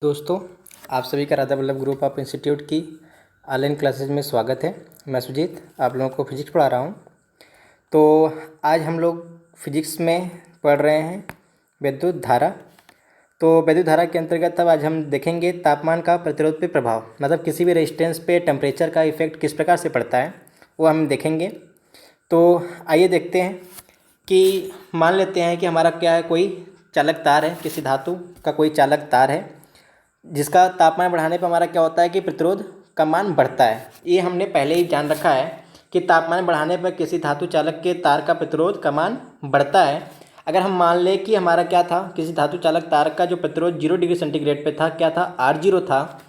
दोस्तों, आप सभी का Radha Vallabh group of institute की ऑनलाइन क्लासेज में स्वागत है। मैं सुजीत आप लोगों को फिजिक्स पढ़ा रहा हूँ। तो आज हम लोग फिजिक्स में पढ़ रहे हैं विद्युत धारा। तो विद्युत धारा के अंतर्गत अब आज हम देखेंगे तापमान का प्रतिरोध पे प्रभाव, मतलब किसी भी रेजिस्टेंस पे टेम्परेचर का इफेक्ट किस प्रकार से पड़ता है वो हम देखेंगे। तो आइए देखते हैं कि मान लेते हैं कि हमारा क्या है, कोई चालक तार है, किसी धातु का कोई चालक तार है जिसका तापमान बढ़ाने पर हमारा क्या होता है कि प्रतिरोध का मान बढ़ता है। ये हमने पहले ही जान रखा है कि तापमान बढ़ाने पर किसी धातु चालक के तार का प्रतिरोध का मान बढ़ता है। अगर हम मान लें कि हमारा क्या था, किसी धातु चालक तार का जो प्रतिरोध 0 डिग्री सेंटीग्रेड पे था, क्या था, R0 था।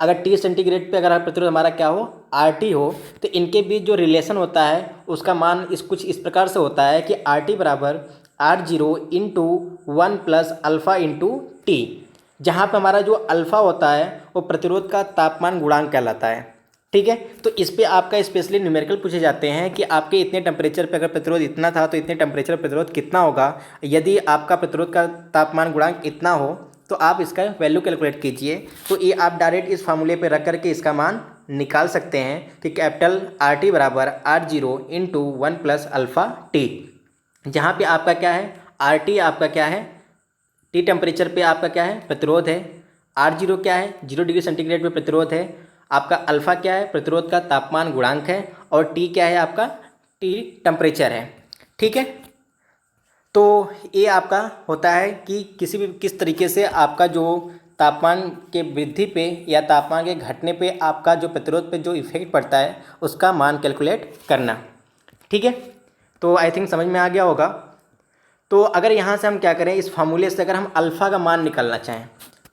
अगर T सेंटीग्रेड पे अगर प्रतिरोध हमारा क्या हो, RT हो, तो इनके बीच जो रिलेशन होता है उसका मान कुछ इस प्रकार से होता है कि RT बराबर R0 into 1 plus alpha into T, जहाँ पे हमारा जो अल्फ़ा होता है वो प्रतिरोध का तापमान गुणांक कहलाता है। ठीक है, तो इस पे आपका स्पेशली न्यूमेरिकल पूछे जाते हैं कि आपके इतने टेम्परेचर पे अगर प्रतिरोध इतना था तो इतने टेम्परेचर प्रतिरोध कितना होगा। यदि आपका प्रतिरोध का तापमान गुणांक इतना हो तो आप इसका वैल्यू कैलकुलेट कीजिए। तो ये आप डायरेक्ट इस फार्मूले पे रख करके इसका मान निकाल सकते हैं कि कैपिटल RT बराबर R0 into 1 plus alpha T, जहाँ पे आपका क्या है, RT आपका क्या है, टी टेम्परेचर पे आपका क्या है, प्रतिरोध है। R0 क्या है, 0 डिग्री सेंटीग्रेड पे प्रतिरोध है। आपका अल्फ़ा क्या है, प्रतिरोध का तापमान गुणांक है। और टी क्या है, आपका टी टेम्परेचर है। ठीक है, तो ये आपका होता है कि किस तरीके से आपका जो तापमान के वृद्धि पे या तापमान के घटने पे आपका जो प्रतिरोध पे जो इफेक्ट पड़ता है उसका मान कैलकुलेट करना। ठीक है, तो आई थिंक समझ में आ गया होगा। तो अगर यहाँ से हम क्या करें, इस फार्मूले से अगर हम अल्फ़ा का मान निकालना चाहें,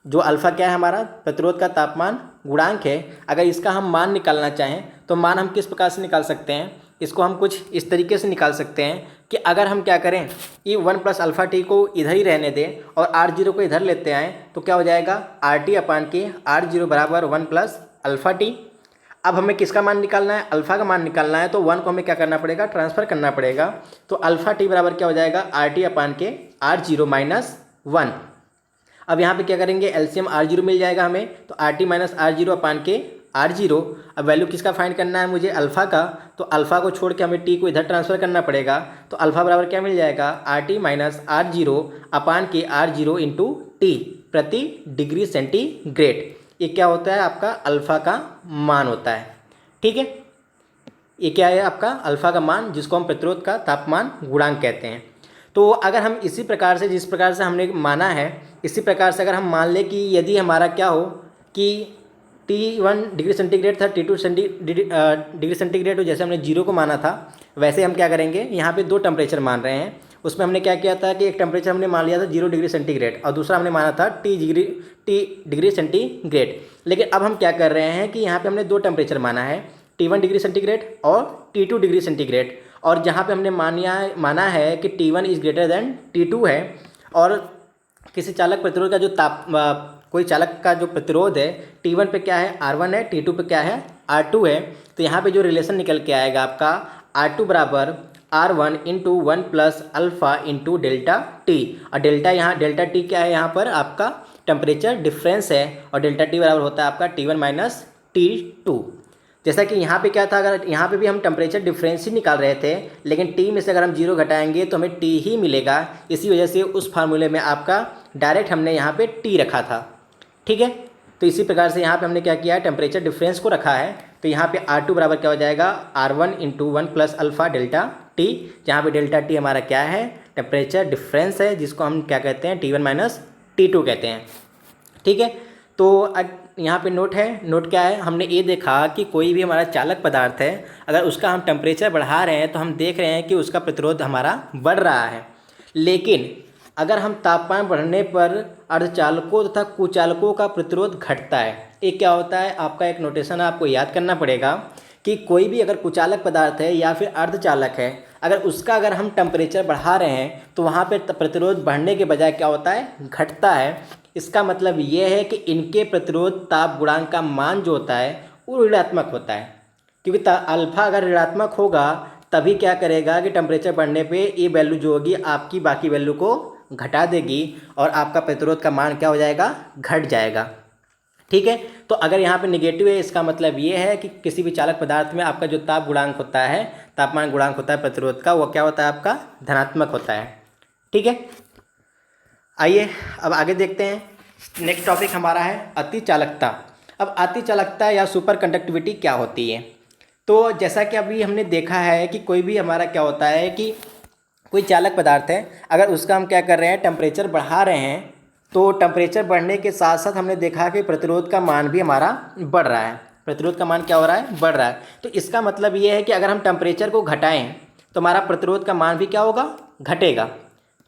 जो अल्फ़ा क्या है, हमारा प्रतिरोध का तापमान गुणांक है, अगर इसका हम मान निकालना चाहें तो मान हम किस प्रकार से निकाल सकते हैं, इसको हम कुछ इस तरीके से निकाल सकते हैं कि अगर हम क्या करें, ये 1 प्लस अल्फ़ा टी को इधर ही रहने दें और R0 को इधर लेते आएँ तो क्या हो जाएगा, RT अपान के R0 बराबर 1 प्लस अल्फ़ा टी। अब हमें किसका मान निकालना है, अल्फ़ा का मान निकालना है, तो 1 को हमें क्या करना पड़ेगा, ट्रांसफ़र करना पड़ेगा। तो अल्फ़ा टी बराबर क्या हो जाएगा, RT अपान के R0 माइनस 1। अब यहाँ पे क्या करेंगे, एलसीएम R0 मिल जाएगा हमें, तो RT माइनस R0 अपान के R0। अब वैल्यू किसका फाइंड करना है मुझे, अल्फ़ा का, तो अल्फ़ा को छोड़ के हमें टी को इधर ट्रांसफ़र करना पड़ेगा। तो अल्फ़ा बराबर क्या मिल जाएगा, RT माइनस R0 अपान के R0 इंटू टी प्रति डिग्री सेंटीग्रेड। ये क्या होता है, आपका अल्फ़ा का मान होता है। ठीक है, ये क्या है, आपका अल्फ़ा का मान, जिसको हम प्रतिरोध का तापमान गुणांक कहते हैं। तो अगर हम इसी प्रकार से, जिस प्रकार से हमने माना है, इसी प्रकार से अगर हम मान लें कि यदि हमारा क्या हो कि T1 डिग्री सेंटीग्रेड था, T2 डिग्री सेंटीग्रेड हो, जैसे हमने 0 को माना था, वैसे हम क्या करेंगे, यहाँ पे दो टेम्परेचर मान रहे हैं। उसमें हमने क्या किया था कि एक टेम्परेचर हमने मान लिया था 0 डिग्री सेंटीग्रेड और दूसरा हमने माना था T डिग्री सेंटीग्रेड। लेकिन अब हम क्या कर रहे हैं कि यहाँ पे हमने दो टेम्परेचर माना है, T1 डिग्री सेंटीग्रेड और T2 डिग्री सेंटीग्रेड। और जहाँ पे हमने माना है कि T1 is greater than T2 है, और किसी चालक प्रतिरोध का जो कोई चालक का जो प्रतिरोध है T1 पे क्या है, R1 है, T2 पे क्या है, R2 है। तो यहाँ पे जो रिलेशन निकल के आएगा आपका, R2 बराबर R1 into 1 plus alpha into delta T. और डेल्टा टी क्या है, यहाँ पर आपका टेम्परेचर डिफरेंस है, और डेल्टा टी बराबर होता है आपका T1 माइनस T2। जैसा कि यहाँ पे क्या था, अगर यहाँ पे भी हम टेम्परेचर डिफरेंस ही निकाल रहे थे, लेकिन टी में से अगर हम 0 घटाएंगे तो हमें टी ही मिलेगा। इसी वजह से उस फार्मूले में आपका डायरेक्ट हमने यहाँ पे टी रखा था। ठीक है, तो इसी प्रकार से यहाँ पे हमने क्या किया है, टेम्परेचर डिफरेंस को रखा है। तो यहाँ पे R2 बराबर क्या हो जाएगा, R1 into 1 plus alpha delta T, जहाँ पे डेल्टा टी हमारा क्या है, टेम्परेचर डिफरेंस है, जिसको हम क्या कहते हैं, T1 माइनस T2 कहते हैं। ठीक है, तो यहाँ पे नोट है, नोट क्या है, हमने ये देखा कि कोई भी हमारा चालक पदार्थ है, अगर उसका हम टेम्परेचर बढ़ा रहे हैं तो हम देख रहे हैं कि उसका प्रतिरोध हमारा बढ़ रहा है। लेकिन अगर हम तापमान बढ़ने पर अर्धचालकों तथा कुचालकों का प्रतिरोध घटता है। ये क्या होता है, आपका एक नोटेशन आपको याद करना पड़ेगा कि कोई भी अगर कुचालक पदार्थ है या फिर अर्धचालक है, अगर हम टेम्परेचर बढ़ा रहे हैं तो वहाँ पर प्रतिरोध बढ़ने के बजाय क्या होता है, घटता है। इसका मतलब ये है कि इनके प्रतिरोध ताप गुणांक का मान जो होता है वो ऋणात्मक होता है, क्योंकि अल्फ़ा अगर ऋणात्मक होगा तभी क्या करेगा कि टेम्परेचर बढ़ने पे ये वैल्यू जो होगी आपकी बाकी वैल्यू को घटा देगी और आपका प्रतिरोध का मान क्या हो जाएगा, घट जाएगा। ठीक है, तो अगर यहाँ पे नेगेटिव है इसका मतलब ये है कि किसी भी चालक पदार्थ में आपका जो ताप गुणांक होता है, तापमान गुणांक होता है प्रतिरोध का, वो क्या होता है, आपका धनात्मक होता है। ठीक है, आइए अब आगे देखते हैं। नेक्स्ट टॉपिक हमारा है अति चालकता। अब अति चालकता या सुपर कंडक्टिविटी क्या होती है? तो जैसा कि अभी हमने देखा है कि कोई भी हमारा क्या होता है कि कोई चालक पदार्थ है, अगर उसका हम क्या कर रहे हैं, टेम्परेचर बढ़ा रहे हैं, तो टेम्परेचर बढ़ने के साथ साथ हमने देखा कि प्रतिरोध का मान भी हमारा बढ़ रहा है। प्रतिरोध का मान क्या हो रहा है, बढ़ रहा है। तो इसका मतलब ये है कि अगर हम टेम्परेचर को घटाएं तो हमारा प्रतिरोध का मान भी क्या होगा, घटेगा।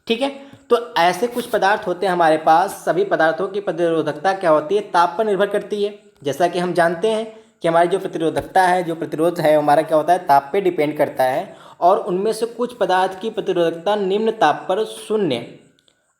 ठीक है, तो ऐसे कुछ पदार्थ होते हैं हमारे पास, सभी पदार्थों की प्रतिरोधकता क्या होती है, ताप पर निर्भर करती है। जैसा कि हम जानते हैं कि हमारी जो प्रतिरोधकता है, जो प्रतिरोध है हमारा क्या होता है, ताप पे डिपेंड करता है। और उनमें से कुछ पदार्थ की प्रतिरोधकता निम्न ताप पर शून्य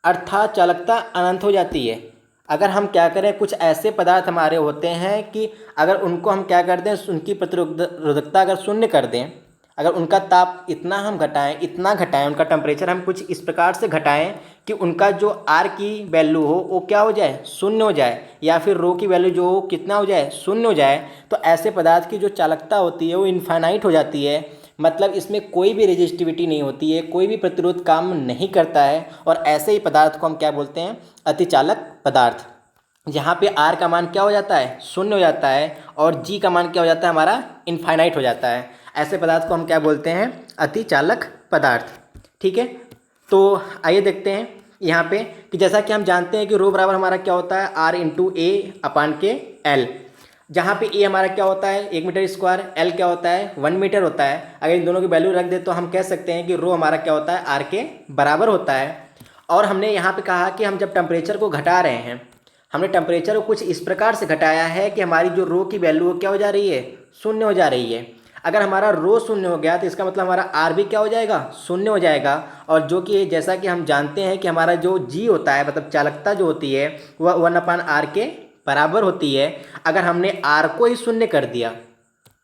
अर्थात चालकता अनंत हो जाती है। अगर हम क्या करें, कुछ ऐसे पदार्थ हमारे होते हैं कि अगर उनको हम क्या कर दें, उनकी प्रतिरोधकता अगर शून्य कर दें, अगर उनका ताप इतना हम घटाएं, इतना घटाएं, उनका टेम्परेचर हम कुछ इस प्रकार से घटाएं कि उनका जो आर की वैल्यू हो वो क्या हो जाए, शून्य हो जाए, या फिर रो की वैल्यू जो हो कितना हो जाए, शून्य हो जाए, तो ऐसे पदार्थ की जो चालकता होती है वो इनफाइनाइट हो जाती है। मतलब इसमें कोई भी रेजिस्टिविटी नहीं होती है, कोई भी प्रतिरोध काम नहीं करता है। और ऐसे ही पदार्थ को हम क्या बोलते हैं, अतिचालक पदार्थ। यहाँ पे आर का मान क्या हो जाता है, शून्य हो जाता है, और जी का मान क्या हो जाता है, हमारा इनफाइनाइट हो जाता है। ऐसे पदार्थ को हम क्या बोलते हैं, अतिचालक पदार्थ। ठीक है, तो आइए देखते हैं यहाँ पे कि जैसा कि हम जानते हैं कि रो बराबर हमारा क्या होता है, आर इंटू ए अपान के एल, जहाँ पे ए हमारा क्या होता है 1 मीटर स्क्वायर, एल क्या होता है 1 मीटर होता है। अगर इन दोनों की वैल्यू रख दे तो हम कह सकते हैं कि रो हमारा क्या होता है, आर के बराबर होता है। और हमने यहाँ पे कहा कि हम जब टेम्परेचर को घटा रहे हैं, हमने टेम्परेचर को कुछ इस प्रकार से घटाया है कि हमारी जो रो की वैल्यू क्या हो जा रही है, शून्य हो जा रही है। अगर हमारा रो शून्य हो गया तो इसका मतलब हमारा आर भी क्या हो जाएगा, शून्य हो जाएगा। और जो कि जैसा कि हम जानते हैं कि हमारा जो जी होता है, मतलब चालकता जो होती है वह 1/r के बराबर होती है। अगर हमने आर को ही शून्य कर दिया,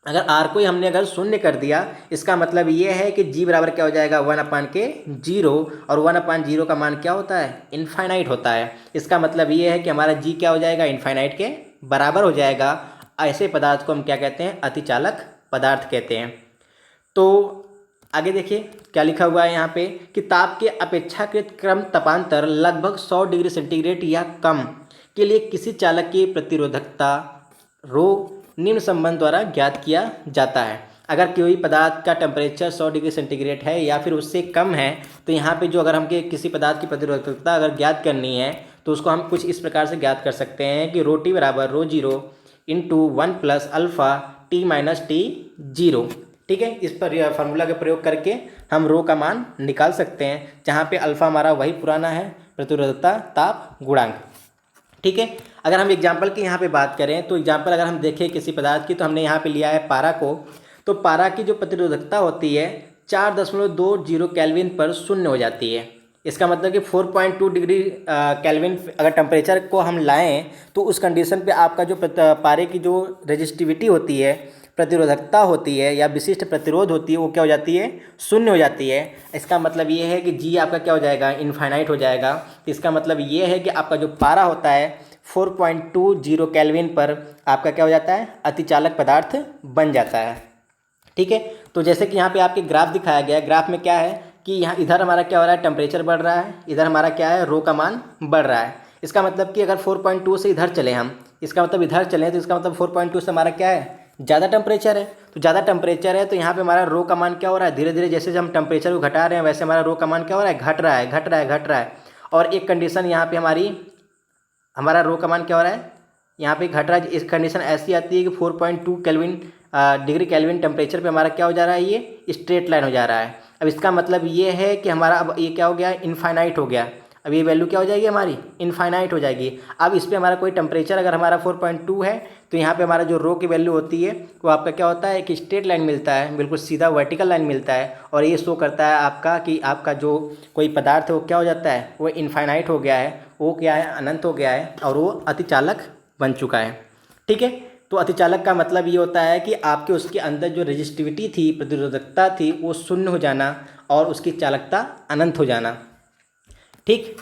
अगर आर को ही हमने अगर शून्य कर दिया, इसका मतलब ये है कि जी बराबर क्या हो जाएगा, 1/0। और 1/0 का मान क्या होता है, इनफाइनाइट होता है। इसका मतलब ये है कि हमारा जी क्या हो जाएगा, इनफाइनाइट के बराबर हो जाएगा। ऐसे पदार्थ को हम क्या कहते हैं, अतिचालक पदार्थ कहते हैं। तो आगे देखिए क्या लिखा हुआ है यहाँ पे कि ताप के अपेक्षाकृत क्रम तपांतर लगभग 100 डिग्री सेंटीग्रेड या कम के लिए किसी चालक की प्रतिरोधकता रो निम्न संबंध द्वारा ज्ञात किया जाता है। अगर कोई पदार्थ का टेम्परेचर 100 डिग्री सेंटीग्रेड है या फिर उससे कम है, तो यहाँ पे जो अगर हम किसी पदार्थ की प्रतिरोधकता अगर ज्ञात करनी है तो उसको हम कुछ इस प्रकार से ज्ञात कर सकते हैं कि रो टी बराबर rho zero into 1 plus alpha t minus t zero. ठीक है, इस पर फार्मूला का प्रयोग करके हम रो का मान निकाल सकते हैं, जहाँ पे अल्फ़ा हमारा वही पुराना है, प्रतिरोधकता ताप गुणांक। ठीक है, अगर हम एग्जाम्पल की यहाँ पे बात करें तो एग्जाम्पल अगर हम देखें किसी पदार्थ की, तो हमने यहाँ पे लिया है पारा को। तो पारा की जो प्रतिरोधकता होती है 4.20 केल्विन पर शून्य हो जाती है। इसका मतलब कि 4.2 डिग्री केल्विन अगर टेम्परेचर को हम लाएं तो उस कंडीशन पे आपका जो पारे की जो रेजिस्टिविटी होती है, प्रतिरोधकता होती है या विशिष्ट प्रतिरोध होती है, वो क्या हो जाती है, शून्य हो जाती है। इसका मतलब ये है कि जी आपका क्या हो जाएगा, इनफाइनाइट हो जाएगा। इसका मतलब ये है कि आपका जो पारा होता है 4.20 केल्विन पर आपका क्या हो जाता है, अतिचालक पदार्थ बन जाता है। ठीक है, तो जैसे कि यहाँ पे आपके ग्राफ दिखाया गया है, ग्राफ में क्या है कि यहाँ इधर हमारा क्या हो रहा है, टेम्परेचर बढ़ रहा है, इधर हमारा क्या है, रो का मान बढ़ रहा है। इसका मतलब कि अगर 4.2 से इधर चले हम, इसका मतलब इधर चलें तो इसका मतलब 4.2 से हमारा क्या है, ज़्यादा टेम्परेचर है। तो ज़्यादा टेम्परेचर है तो यहाँ पे हमारा रो का मान क्या हो रहा है, धीरे धीरे जैसे हम टेम्परेचर को घटा रहे हैं वैसे हमारा रो का मान क्या हो रहा है, घट रहा है, घट रहा है, घट रहा है। और एक कंडीशन यहाँ पे हमारा रो का मान क्या हो रहा है, यहाँ पे घट रहा है। इस कंडीशन ऐसी आती है कि 4.2 डिग्री केल्विन टेम्परेचर पे हमारा क्या हो जा रहा है, ये स्ट्रेट लाइन हो जा रहा है। अब इसका मतलब ये है कि हमारा अब ये क्या हो गया, इनफाइनाइट हो गया। अब ये वैल्यू क्या हो जाएगी, हमारी इनफाइनाइट हो जाएगी। अब इस पर हमारा कोई टेम्परेचर अगर हमारा 4.2 है तो यहाँ पे हमारा जो रो की वैल्यू होती है वो आपका क्या होता है, एक स्ट्रेट लाइन मिलता है, बिल्कुल सीधा वर्टिकल लाइन मिलता है। और ये शो करता है आपका कि आपका जो कोई पदार्थ है वो क्या हो जाता है, वो इनफाइनाइट हो गया है, वो क्या है, अनंत हो गया है, और वो अतिचालक बन चुका है। ठीक है, तो अतिचालक का मतलब ये होता है कि आपके उसके अंदर जो रेजिस्टिविटी थी, प्रतिरोधकता थी, वो शून्य हो जाना और उसकी चालकता अनंत हो जाना। ठीक।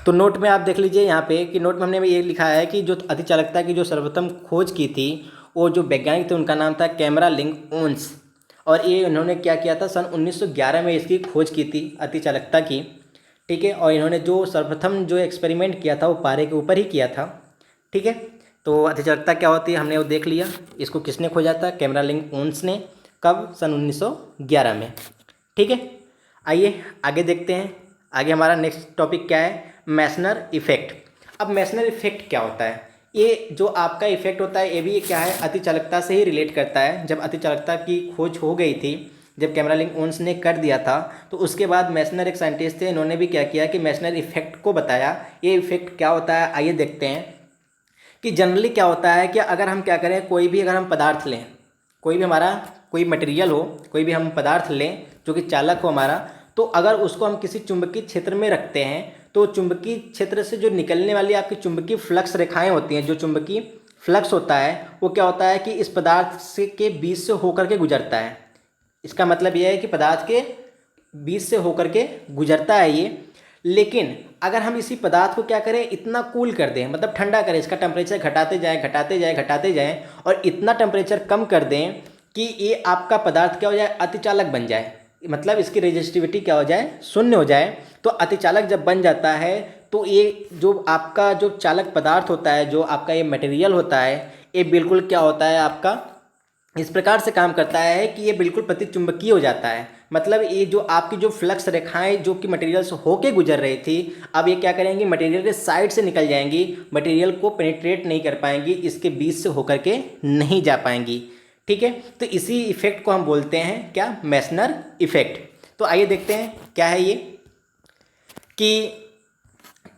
तो नोट में आप देख लीजिए यहाँ पे कि नोट में हमने ये लिखा है कि जो अतिचालकता की जो सर्वप्रथम खोज की थी वो जो वैज्ञानिक थे उनका नाम था कैमरालिंक ओन्स, और ये इन्होंने क्या किया था, सन 1911 में इसकी खोज की थी अतिचालकता की। ठीक है, और इन्होंने जो सर्वप्रथम जो एक्सपेरिमेंट किया था वो पारे के ऊपर ही किया था। ठीक है, तो अतिचालकता क्या होती है हमने वो देख लिया। इसको किसने खोजा था, कैमरालिंक ओन्स ने। कब, सन 1911 में। ठीक है, आइए आगे देखते हैं। आगे हमारा नेक्स्ट टॉपिक क्या है, मैसनर इफेक्ट। अब मैसनर इफेक्ट क्या होता है, ये जो आपका इफेक्ट होता है ये भी क्या है, अतिचालकता से ही रिलेट करता है। जब अतिचालकता की खोज हो गई थी, जब कैमरालिंक ओन्स ने कर दिया था, तो उसके बाद मैसनर एक साइंटिस्ट थे, इन्होंने भी क्या किया कि मैसनर इफेक्ट को बताया। ये इफेक्ट क्या होता है आइए देखते हैं। कि जनरली क्या होता है कि अगर हम क्या करें, कोई भी अगर हम पदार्थ लें, कोई भी हमारा कोई मटेरियल हो, कोई भी हम पदार्थ लें जो कि चालक हो हमारा, तो अगर उसको हम किसी चुंबकीय क्षेत्र में रखते हैं तो चुंबकीय क्षेत्र से जो निकलने वाली आपकी चुंबकीय फ्लक्स रेखाएं होती हैं, जो चुंबकीय फ्लक्स होता है वो क्या होता है कि इस पदार्थ से के बीच से होकर के गुजरता है। इसका मतलब यह है कि पदार्थ के बीच से होकर के गुजरता है ये। लेकिन अगर हम इसी पदार्थ को क्या करें, इतना कूल कर दें, मतलब ठंडा करें, इसका टेम्परेचर घटाते जाएं घटाते जाएं घटाते जाएं और इतना टेम्परेचर कम कर दें कि ये आपका पदार्थ क्या हो जाए, अतिचालक बन जाए, मतलब इसकी रेजिस्टिविटी क्या हो जाए, शून्य हो जाए। तो अतिचालक जब बन जाता है तो ये जो आपका जो चालक पदार्थ होता है, जो आपका ये मटेरियल होता है, ये बिल्कुल क्या होता है आपका इस प्रकार से काम करता है कि ये बिल्कुल प्रतिचुंबकीय हो जाता है। मतलब ये जो आपकी जो फ्लक्स रेखाएं जो कि मटेरियल से होके गुजर रही थी, अब ये क्या करेंगी, मटेरियल के साइड से निकल जाएंगी, मटेरियल को पेनिट्रेट नहीं कर पाएंगी, इसके बीच से होकर के नहीं जा पाएंगी। ठीक है, तो इसी इफेक्ट को हम बोलते हैं क्या, मैसनर इफेक्ट। तो आइए देखते हैं क्या है ये, कि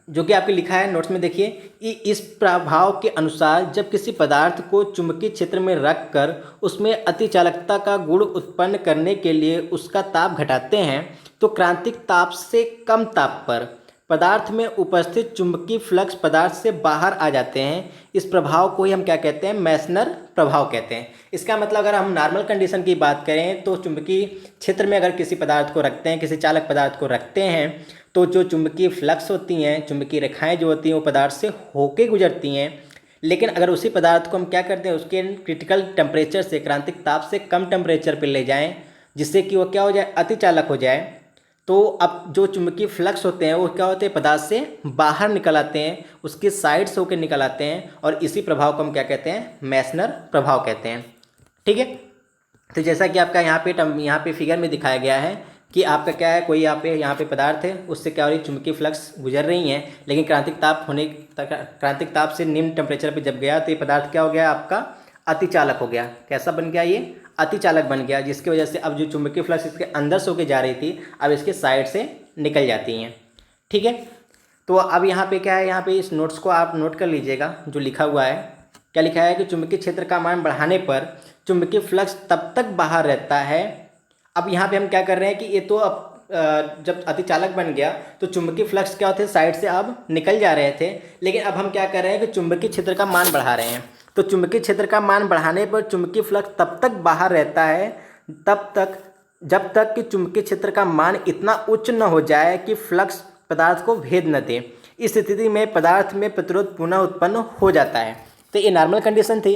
जो कि आपके लिखा है नोट्स में देखिए कि इस प्रभाव के अनुसार जब किसी पदार्थ को चुंबकीय क्षेत्र में रखकर उसमें अतिचालकता का गुण उत्पन्न करने के लिए उसका ताप घटाते हैं तो क्रांतिक ताप से कम ताप पर पदार्थ में उपस्थित चुंबकीय फ्लक्स पदार्थ से बाहर आ जाते हैं। इस प्रभाव को ही हम क्या कहते हैं, मैसनर प्रभाव कहते हैं। इसका मतलब अगर हम नॉर्मल कंडीशन की बात करें तो चुंबकीय क्षेत्र में अगर किसी पदार्थ को रखते हैं, किसी चालक पदार्थ को रखते हैं, तो जो चुंबकीय फ्लक्स होती हैं, चुंबकीय रेखाएं जो होती हैं वो पदार्थ से होके गुजरती हैं। लेकिन अगर उसी पदार्थ को हम क्या करते हैं, उसके क्रिटिकल टेम्परेचर से, क्रांतिक ताप से कम टेम्परेचर पर ले जाएं, जिससे कि वो क्या हो जाए, अतिचालक हो जाए, तो अब जो चुंबकीय फ्लक्स होते हैं वो क्या होते हैं, पदार्थ से बाहर निकल आते हैं, उसके साइड से होकर निकल आते हैं, और इसी प्रभाव को हम क्या कहते हैं, मैसनर प्रभाव कहते हैं। ठीक है, तो जैसा कि आपका यहाँ पे फिगर में दिखाया गया है कि आपका क्या है, कोई यहाँ पे पदार्थ है, उससे क्या हो रही, चुंबकीय फ्लक्स गुजर रही हैं, लेकिन क्रांतिक ताप से निम्न टेम्परेचर पे जब गया तो ये पदार्थ क्या हो गया, आपका अतिचालक हो गया। कैसा बन गया, ये अतिचालक बन गया, जिसकी वजह से अब जो चुंबकीय फ्लक्स इसके अंदर से होकर जा रही थी अब इसके साइड से निकल जाती हैं। ठीक है, तो अब यहाँ पे क्या है, यहाँ पे इस नोट्स को आप नोट कर लीजिएगा जो लिखा हुआ है। क्या लिखा है कि चुंबकीय क्षेत्र का मान बढ़ाने पर चुंबकीय फ्लक्स तब तक बाहर रहता है। अब यहाँ पे हम क्या कर रहे हैं कि ये तो अब जब अतिचालक बन गया तो चुंबकीय फ्लक्स क्या होते हैं, साइड से अब निकल जा रहे थे, लेकिन अब हम क्या कर रहे हैं कि चुंबकीय क्षेत्र का मान बढ़ा रहे हैं। तो चुंबकीय क्षेत्र का मान बढ़ाने पर चुंबकीय फ्लक्स तब तक बाहर रहता है जब तक कि चुंबकीय क्षेत्र का मान इतना उच्च न हो जाए कि फ्लक्स पदार्थ को भेद न दे। इस स्थिति में पदार्थ में प्रतिरोध पुनः उत्पन्न हो जाता है। तो ये नॉर्मल कंडीशन थी,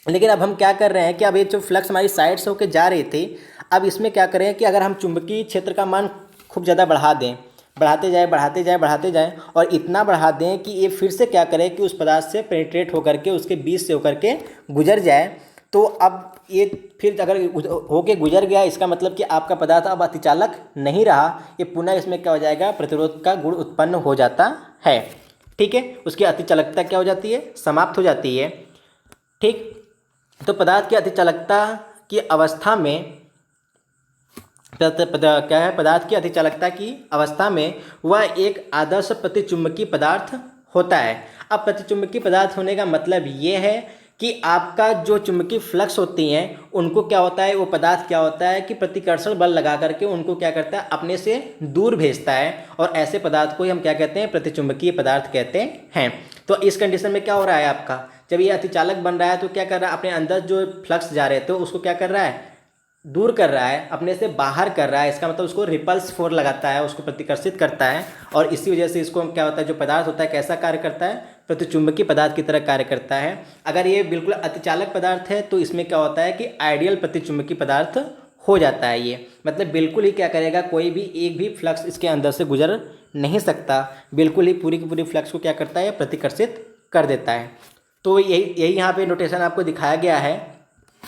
लेकिन अब हम क्या कर रहे हैं कि अब ये जो फ्लक्स हमारी साइड से होकर जा रही थी, अब इसमें क्या करें कि अगर हम चुंबकीय क्षेत्र का मान खूब ज़्यादा बढ़ा दें, बढ़ाते जाएं और इतना बढ़ा दें कि ये फिर से क्या करे कि उस पदार्थ से पेनिट्रेट होकर के उसके बीच से होकर के गुजर जाए, तो अब ये फिर अगर होके गुजर गया, इसका मतलब कि आपका पदार्थ अब अतिचालक नहीं रहा, ये पुनः इसमें क्या हो जाएगा, प्रतिरोध का गुण उत्पन्न हो जाता है। ठीक है, उसकी अतिचालकता क्या हो जाती है, समाप्त हो जाती है। ठीक, तो पदार्थ की अतिचालकता की अवस्था में क्या है, पदार्थ की अतिचालकता की अवस्था में वह एक आदर्श प्रतिचुंबकीय पदार्थ होता है। अब प्रतिचुंबकीय पदार्थ होने का मतलब ये है कि आपका जो चुंबकीय फ्लक्स होती हैं उनको क्या होता है, वो पदार्थ क्या होता है कि प्रतिकर्षण बल लगा करके उनको क्या करता है, अपने से दूर भेजता है, और ऐसे पदार्थ को ही हम क्या कहते हैं, प्रतिचुंबकीय पदार्थ कहते हैं। तो इस कंडीशन में क्या हो रहा है, आपका जब ये अतिचालक बन रहा है तो क्या कर रहा है, अपने अंदर जो फ्लक्स जा रहे थे उसको क्या कर रहा है, दूर कर रहा है, अपने से बाहर कर रहा है, इसका मतलब उसको रिपल्स फोर्स लगाता है, उसको प्रतिकर्षित करता है। और इसी वजह से इसको क्या होता है, जो पदार्थ होता है कैसा कार्य करता है, प्रतिचुंबकीय पदार्थ की तरह कार्य करता है। अगर ये बिल्कुल अतिचालक पदार्थ है तो इसमें क्या होता है कि आइडियल प्रतिचुंबकीय पदार्थ हो जाता है ये, मतलब बिल्कुल ही क्या करेगा, कोई भी एक भी फ्लक्स इसके अंदर से गुजर नहीं सकता, बिल्कुल ही पूरी की पूरी फ्लक्स को क्या करता है, प्रतिकर्षित कर देता है। तो यही यही यहाँ पे नोटेशन आपको दिखाया गया है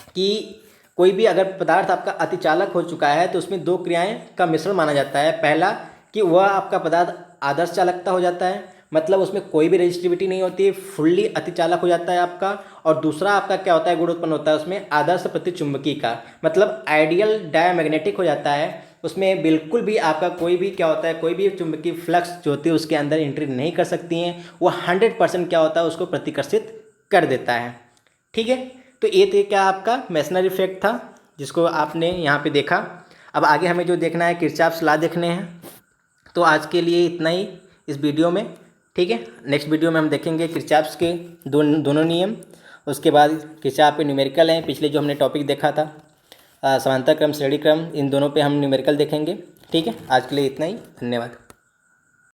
कि कोई भी अगर पदार्थ आपका अतिचालक हो चुका है तो उसमें दो क्रियाएं का मिश्रण माना जाता है। पहला कि वह आपका पदार्थ आदर्श चालकता हो जाता है, मतलब उसमें कोई भी रेजिस्टिविटी नहीं होती है, फुल्ली अतिचालक हो जाता है आपका। और दूसरा आपका क्या होता है, गुण उत्पन्न होता है उसमें आदर्श प्रतिचुंबकीय का, मतलब आइडियल डायमैग्नेटिक हो जाता है। उसमें बिल्कुल भी आपका कोई भी क्या होता है, कोई भी चुंबकीय फ्लक्स जो होती है उसके अंदर एंट्री नहीं कर सकती हैं, वो 100% क्या होता है, उसको प्रतिकर्षित कर देता है। ठीक है, तो ये क्या आपका मेसनर इफेक्ट था जिसको आपने यहाँ पे देखा। अब आगे हमें जो देखना है, किरचॉफ्स लॉ देखने हैं। तो आज के लिए इतना ही इस वीडियो में। ठीक है, नेक्स्ट वीडियो में हम देखेंगे किरचॉफ्स के दोनों नियम, उसके बाद किरचॉफ के न्यूमेरिकल हैं, पिछले जो हमने टॉपिक देखा था समांतर क्रम श्रेणी क्रम, इन दोनों पे हम न्यूमेरिकल देखेंगे। ठीक है, आज के लिए इतना ही, धन्यवाद।